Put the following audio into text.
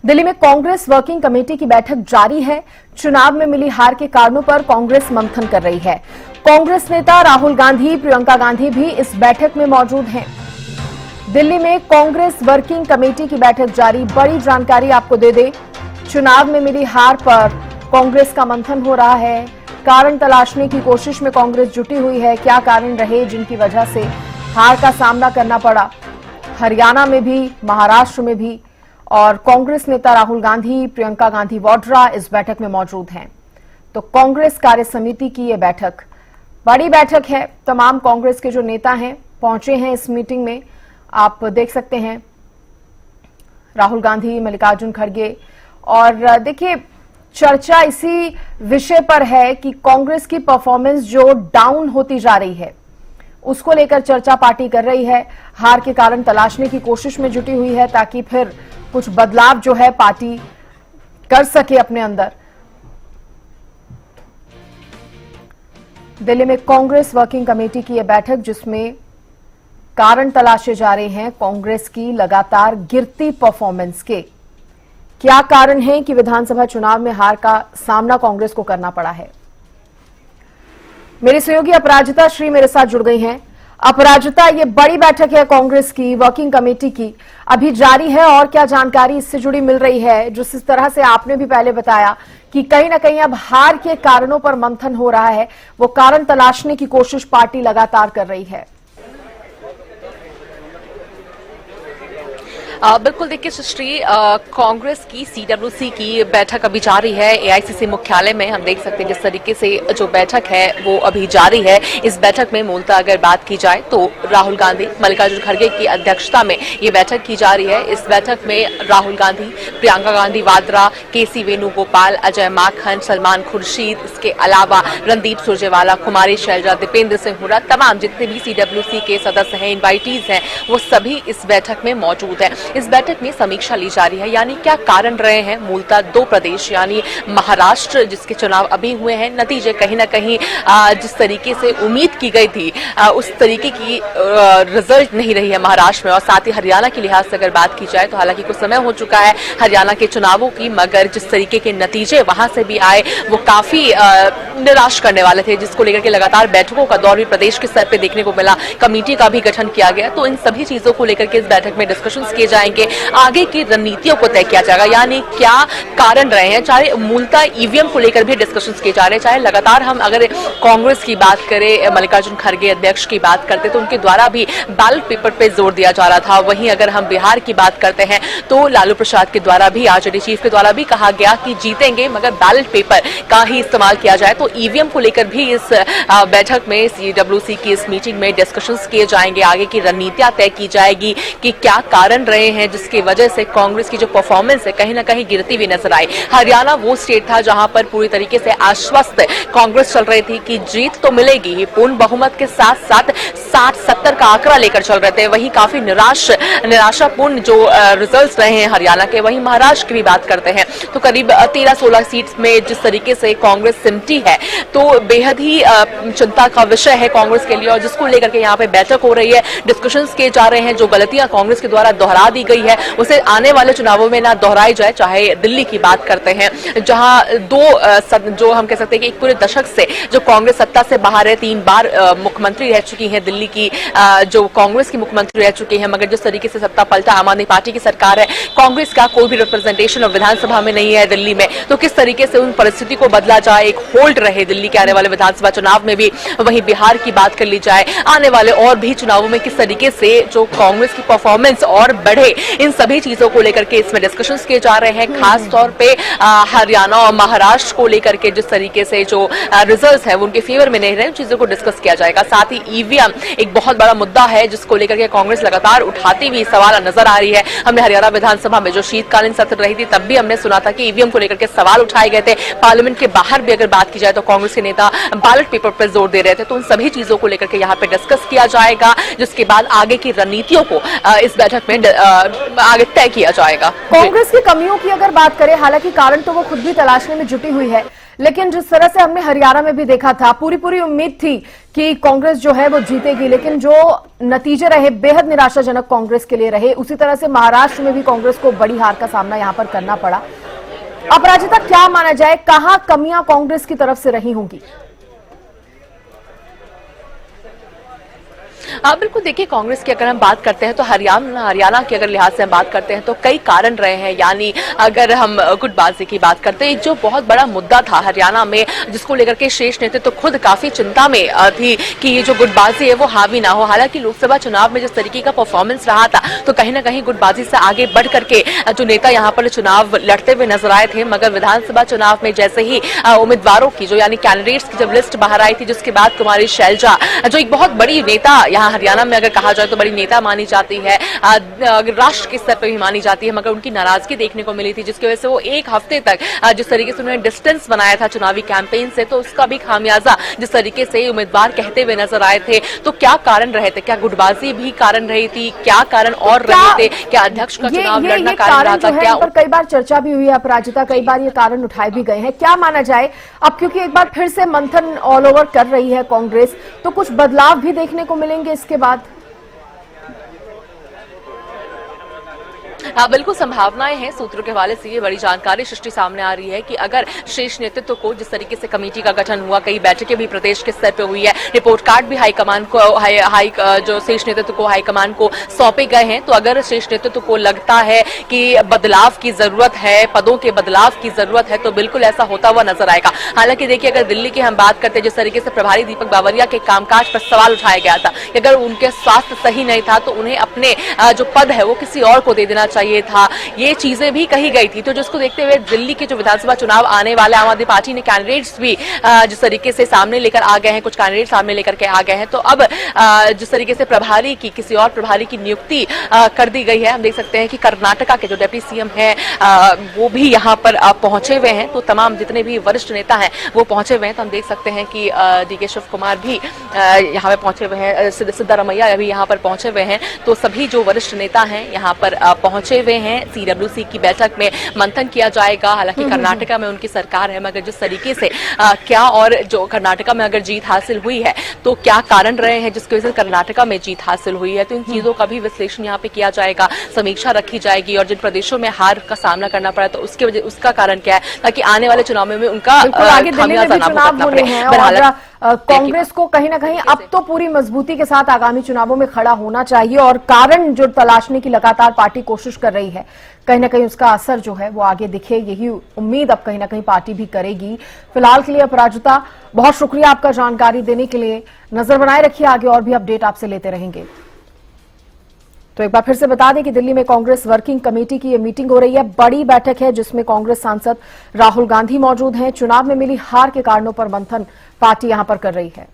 दिल्ली में Congress working committee की बैठक जारी है। चुनाव में मिली हार के कारणों पर कांग्रेस मंथन कर रही है। कांग्रेस नेता राहुल गांधी, प्रियंका गांधी भी इस बैठक में मौजूद हैं। दिल्ली में कांग्रेस वर्किंग कमेटी की बैठक जारी। बड़ी जानकारी आपको दे दें, चुनाव में मिली हार पर कांग्रेस का मंथन हो रहा है। कारण तलाशने की कोशिश में कांग्रेस जुटी हुई है। क्या कारण रहे जिनकी वजह से हार का सामना करना पड़ा, हरियाणा में भी, महाराष्ट्र में भी। और कांग्रेस नेता राहुल गांधी, प्रियंका गांधी वाड्रा इस बैठक में मौजूद हैं। तो कांग्रेस कार्य समिति की यह बैठक बड़ी बैठक है। तमाम कांग्रेस के जो नेता हैं पहुंचे हैं इस मीटिंग में। आप देख सकते हैं राहुल गांधी, मल्लिकार्जुन खड़गे। और देखिए, चर्चा इसी विषय पर है कि कांग्रेस की परफॉर्मेंस जो डाउन होती जा रही है उसको लेकर चर्चा पार्टी कर रही है। हार के कारण तलाशने की कोशिश में जुटी हुई है ताकि फिर कुछ बदलाव जो है पार्टी कर सके अपने अंदर। दिल्ली में कांग्रेस वर्किंग कमेटी की यह बैठक, जिसमें कारण तलाशे जा रहे हैं कांग्रेस की लगातार गिरती परफॉर्मेंस के। क्या कारण है कि विधानसभा चुनाव में हार का सामना कांग्रेस को करना पड़ा है। मेरी सहयोगी अपराजिता श्री मेरे साथ जुड़ गई हैं। अपराजिता, ये बड़ी बैठक है कांग्रेस की वर्किंग कमेटी की, अभी जारी है और क्या जानकारी इससे जुड़ी मिल रही है, जिस तरह से आपने भी पहले बताया कि कहीं ना कहीं अब हार के कारणों पर मंथन हो रहा है, वो कारण तलाशने की कोशिश पार्टी लगातार कर रही है। बिल्कुल, देखिए सुश्री, कांग्रेस की सीडब्ल्यूसी की बैठक अभी जारी है एआईसीसी मुख्यालय में। हम देख सकते हैं जिस तरीके से जो बैठक है वो अभी जारी है। इस बैठक में मूलतः अगर बात की जाए तो राहुल गांधी, मल्लिकार्जुन खड़गे की अध्यक्षता में ये बैठक की जा रही है। इस बैठक में राहुल गांधी, प्रियंका गांधी वाड्रा, केसी वेणुगोपाल, अजय माखन, सलमान खुर्शीद, इसके अलावा रणदीप सुरजेवाला, कुमारी शैलजा, दीपेंद्र सिंह हुड्डा, तमाम जितने भी सीडब्ल्यूसी के सदस्य हैं, इनवाइटीज हैं, वो सभी इस बैठक में मौजूद है। इस बैठक में समीक्षा ली जा रही है, यानी क्या कारण रहे हैं। मूलतः दो प्रदेश यानी महाराष्ट्र, जिसके चुनाव अभी हुए हैं, नतीजे कहीं ना कहीं जिस तरीके से उम्मीद की गई थी उस तरीके की रिजल्ट नहीं रही है महाराष्ट्र में। और साथ ही हरियाणा के लिहाज से अगर बात की जाए तो हालांकि कुछ समय हो चुका है हरियाणा के चुनावों की, मगर जिस तरीके के नतीजे वहां से भी आए वो काफी निराश करने वाले थे, जिसको लेकर के लगातार बैठकों का दौर भी प्रदेश के स्तर पर देखने को मिला। कमेटी का भी गठन किया गया। तो इन सभी चीजों को लेकर के इस बैठक में डिस्कशन किए जाएंगे। आगे की रणनीतियों को तय किया जाएगा, यानी क्या कारण रहे हैं। चाहे मूलतः ईवीएम को लेकर भी डिस्कशंस किए जा रहे हैं, चाहे लगातार हम अगर कांग्रेस की बात करें, मल्लिकार्जुन खड़गे अध्यक्ष की बात करते तो उनके द्वारा भी बैलेट पेपर पे जोर दिया जा रहा था। वहीं अगर हम बिहार की बात करते हैं तो लालू प्रसाद के द्वारा भी, आरजेडी चीफ के द्वारा भी कहा गया कि जीतेंगे मगर बैलेट पेपर का ही इस्तेमाल किया जाए। तो ईवीएम को लेकर भी इस बैठक में, सीडब्ल्यूसी की इस मीटिंग में डिस्कशंस किए जाएंगे। आगे की रणनीतियां तय की जाएगी कि क्या कारण रहे हैं जिसकी वजह से कांग्रेस की जो परफॉर्मेंस है कहीं ना कहीं गिरती हुई नजर आई। हरियाणा वो स्टेट था जहां पर पूरी तरीके से आश्वस्त कांग्रेस चल रही थी कि जीत तो मिलेगी ही, पूर्ण बहुमत के साथ साथ 60-70 का आंकड़ा लेकर चल रहे थे। वहीं काफी निराशापूर्ण जो रिजल्ट्स रहे हैं हरियाणा के। वहीं महाराष्ट्र की भी बात करते हैं तो करीब 13-16 सीट्स में जिस तरीके से कांग्रेस सिमटी है तो बेहद ही चिंता का विषय है कांग्रेस के लिए, और जिसको लेकर के यहाँ पे बैठक हो रही है, डिस्कशंस किए जा रहे हैं। जो गलतियां कांग्रेस के द्वारा दोहरा दी गई है उसे आने वाले चुनावों में ना दोहराई जाए। चाहे दिल्ली की बात करते हैं जहां जो हम कह सकते हैं कि एक पूरे दशक से जो कांग्रेस सत्ता से बाहर है, 3 बार मुख्यमंत्री रह चुकी हैं दिल्ली की, जो कांग्रेस की मुख्यमंत्री रह चुकी हैं, मगर जिस तरीके से सत्ता पलटा, आम आदमी पार्टी की सरकार है, कांग्रेस का कोई भी रिप्रेजेंटेशन और विधानसभा में नहीं है दिल्ली में। तो किस तरीके से उन परिस्थिति को बदला जाए, एक होल्ड रहे दिल्ली के आने वाले विधानसभा चुनाव में भी। वहीं बिहार की बात कर ली जाए, आने वाले और भी चुनावों में किस तरीके से जो कांग्रेस की परफॉर्मेंस और बढ़े, इन सभी चीजों को लेकर के इसमें डिस्कशंस किए जा रहे हैं। खास तौर पे हरियाणा और महाराष्ट्र को लेकर के जिस तरीके से जो रिजल्ट्स है वो उनके फेवर में नहीं रहे, उन चीजों को डिस्कस किया जाएगा। साथ ही ईवीएम एक बहुत बड़ा मुद्दा है जिसको लेकर के कांग्रेस लगातार उठाती हुई सवाल नजर आ रही है। हमने हरियाणा विधानसभा में जो शीतकालीन सत्र रही थी तब भी हमने सुना था कि ईवीएम को लेकर के सवाल उठाए गए थे। पार्लियामेंट के बाहर भी अगर बात की जाए तो कांग्रेस के नेता बैलेट पेपर पर जोर दे रहे थे। तो उन सभी चीजों को लेकर के यहाँ पे डिस्कस किया जाएगा, जिसके बाद आगे की रणनीतियों को इस बैठक में आगे तय किया जाएगा। कांग्रेस की कमियों की अगर बात करें, हालांकि कारण तो वो खुद भी तलाशने में जुटी हुई है, लेकिन जिस तरह से हमने हरियाणा में भी देखा था, पूरी उम्मीद थी कि कांग्रेस जो है वो जीतेगी, लेकिन जो नतीजे रहे बेहद निराशाजनक कांग्रेस के लिए रहे। उसी तरह से महाराष्ट्र में भी कांग्रेस को बड़ी हार का सामना यहां पर करना पड़ा। अपराजिता, क्या माना जाए, कहां कमियां कांग्रेस की तरफ से रही होंगी? बिल्कुल, देखिए कांग्रेस की अगर हम बात करते हैं तो हरियाणा के अगर लिहाज से हम बात करते हैं तो कई कारण रहे हैं। यानी अगर हम गुटबाजी की बात करते हैं, जो बहुत बड़ा मुद्दा था हरियाणा में, जिसको लेकर के शीर्ष नेतृत्व तो खुद काफी चिंता में थी कि ये जो गुटबाजी है वो हावी ना हो। हालांकि लोकसभा चुनाव में जिस तरीके का परफॉर्मेंस रहा था तो कहीं ना कहीं गुटबाजी से आगे बढ़ करके जो नेता यहाँ पर चुनाव लड़ते हुए नजर आए थे। मगर विधानसभा चुनाव में जैसे ही उम्मीदवारों की जो यानी कैंडिडेट्स की जब लिस्ट बाहर आई थी, जिसके बाद कुमारी शैलजा जो एक बहुत बड़ी नेता यहाँ हरियाणा में अगर कहा जाए तो बड़ी नेता मानी जाती है, राष्ट्र के स्तर पर भी मानी जाती है, मगर उनकी नाराजगी देखने को मिली थी, जिसकी वजह से वो एक हफ्ते तक जिस तरीके से उन्होंने डिस्टेंस बनाया था चुनावी कैंपेन से, तो उसका भी खामियाजा जिस तरीके से उम्मीदवार कहते हुए नजर आए थे। तो क्या कारण रहे थे? क्या गुटबाजी भी कारण रही थी? क्या कारण और रहे थे? क्या अध्यक्ष का चुनाव लड़ना कारण रहा था? क्या कई बार चर्चा भी हुई है अपराजिता, कई बार ये कारण उठाए भी गए हैं। क्या माना जाए अब, क्योंकि एक बार फिर से मंथन ऑल ओवर कर रही है कांग्रेस, तो कुछ बदलाव भी देखने को मिलेंगे इसके बाद? बिल्कुल संभावनाएं हैं। सूत्रों के हवाले से ये बड़ी जानकारी सृष्टि सामने आ रही है कि अगर शीर्ष नेतृत्व को जिस तरीके से कमेटी का गठन हुआ, कई बैठकें भी प्रदेश के स्तर पे हुई है, रिपोर्ट कार्ड भी हाईकमान को जो शीर्ष नेतृत्व को हाईकमान को सौंपे गए हैं, तो अगर शीर्ष नेतृत्व को लगता है कि बदलाव की जरूरत है, पदों के बदलाव की जरूरत है, तो बिल्कुल ऐसा होता हुआ नजर आएगा। हालांकि देखिए, अगर दिल्ली की हम बात करते हैं, जिस तरीके से प्रभारी दीपक बावरिया के कामकाज पर सवाल उठाया गया था कि अगर उनके स्वास्थ्य सही नहीं था तो उन्हें अपने जो पद है वो किसी और को दे देना चाहिए था, ये चीजें भी कही गई थी। तो जिसको देखते हुए दिल्ली के जो विधानसभा चुनाव आने वाले, आम आदमी पार्टी ने कैंडिडेट्स भी जिस तरीके से सामने लेकर आ गए हैं, कुछ कैंडिडेट सामने लेकर के आ गए हैं, तो अब जिस तरीके से प्रभारी की किसी और प्रभारी की नियुक्ति कर दी गई है। हम देख सकते हैं कि कर्नाटका के जो डिप्टी सीएम है वो भी यहाँ पर पहुंचे हुए हैं, तो तमाम जितने भी वरिष्ठ नेता हैं वो पहुंचे हुए हैं। तो हम देख सकते हैं कि डीके शिव कुमार भी यहाँ पे पहुंचे हुए हैं, सिद्धारमैया भी यहाँ पर पहुंचे हुए हैं, तो सभी जो वरिष्ठ नेता हैं यहाँ पर पहुंचे हुए हैं। सीडब्ल्यूसी की बैठक में मंथन किया जाएगा। हालांकि कर्नाटका में उनकी सरकार है, मगर जिस तरीके से क्या और जो कर्नाटका में अगर जीत हासिल हुई है तो क्या कारण रहे हैं जिसकी वजह से कर्नाटका में जीत हासिल हुई है, तो इन चीजों का भी विश्लेषण यहाँ पे किया जाएगा, समीक्षा रखी जाएगी। और जिन प्रदेशों में हार का सामना करना पड़ा तो उसके वजह उसका कारण क्या है, ताकि आने वाले चुनाव में उनका आगे दिल्ली में भी चुनाव होने हैं और कांग्रेस को कहीं ना कहीं अब तो पूरी मजबूती के साथ आगामी चुनावों में खड़ा होना चाहिए, और कारण जो तलाशने की लगातार पार्टी कोशिश कर रही है, कहीं ना कहीं उसका असर जो है वो आगे दिखे, यही उम्मीद अब कहीं ना कहीं पार्टी भी करेगी। फिलहाल के लिए अपराजिता, बहुत शुक्रिया आपका जानकारी देने के लिए। नजर बनाए रखिए, आगे और भी अपडेट आपसे लेते रहेंगे। तो एक बार फिर से बता दें कि दिल्ली में कांग्रेस वर्किंग कमेटी की ये मीटिंग हो रही है, बड़ी बैठक है जिसमें कांग्रेस सांसद राहुल गांधी मौजूद हैं। चुनाव में मिली हार के कारणों पर मंथन पार्टी यहां पर कर रही है।